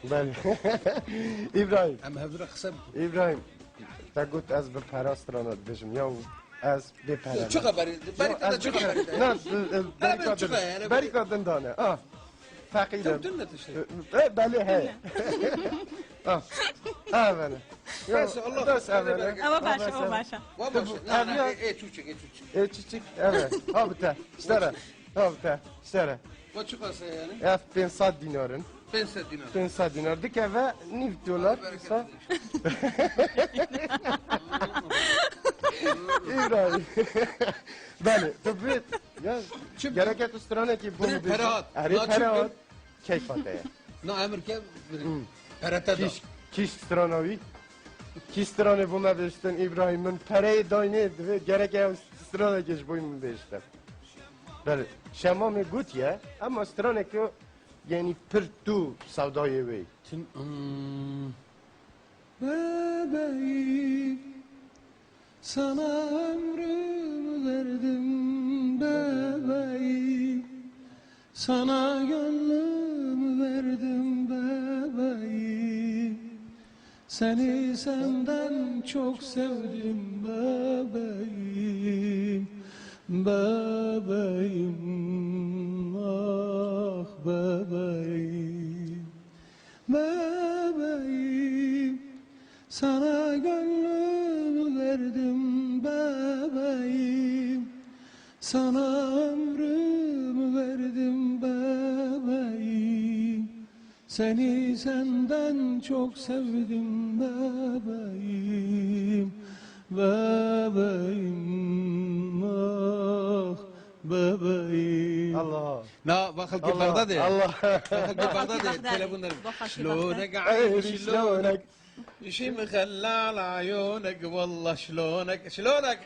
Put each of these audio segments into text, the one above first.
بله ابراهیم ام هفدر خسب ابراهیم تا گفت از به پراسترانات بشم یا از به پرانات چه خبری؟ بری چه خبری؟ نه بریکادن دانه فقیرم تم نتشه بله هی بله بس الله دست اوله Ama başa. و باشه نه نه ای چوچک چیچی evet habite işlere habite işlere و چه قصه یعنی؟ F 500 dinarın 500 dinar 500 dinar dike ve nif dolar ise İbrahim bale tabii ya gereket üstüne ki bu Biri perahat. Eri Na perahat keyfataya نه امریکا پرته دا Kiş stranovi Kiş strane buna beşten İbrahim'in pereyi daynıydı ve gereken strana geç boyun beşten Bale şamamı gut ya ama strane ki yani pır tu savdayı vey bebeğim sana ömrümü verdim bebeğim sana gönlümü verdim bebeğim seni senden çok sevdim bebeğim bebeğim ah bebeğim bebeğim sana gönlümü verdim bebeğim sana ömrümü verdim bebeğim seni senden çok sevdim bebeğim bebeğim ah bebeğim Allah لا باخذ كيف بغدادي Allah باخذ كيف بغدادي تليفون شلونك عايش شلونك شي مخلال عيونك والله شلونك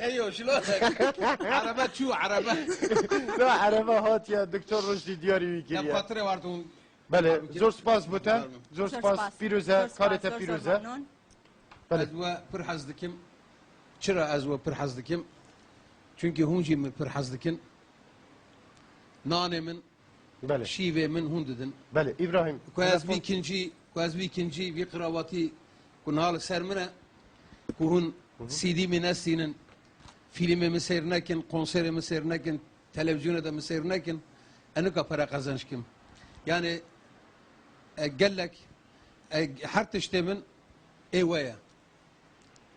ايوه شلونك عربات شو عربات ne araba hat ya doktor Rüşdi diyarı يا vekili بخاطري وارتون Bale zor spas buta zor spas piruze karete piruze ازوا برحزدكم شرا ازوا برحزدكم çünkü hunji mi perhazdikin nane min Bale şive min hundidin bale İbrahim كواز بيكنجي في قراواتي كنهال سرمنا كهون سيدي من السنين فيلم مسير ناكن كونسير مسير ناكن تلفزيون ده مسير ناكن أنا كفرق قزنشكم يعني قال لك حرتش تمن ايوايا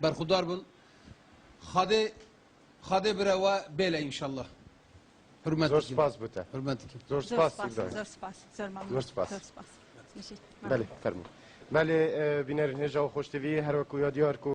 برخدار بن خاده بروا بلا ان شاء الله zor حرمتك spas buta حرمتك zor Zor spas spas, İbrahim zor spas, zor mamnun. Zor spas. Zor spas. Mishi. Bale fermo Bale binerin heja hoştevi her vaku yadiyar ku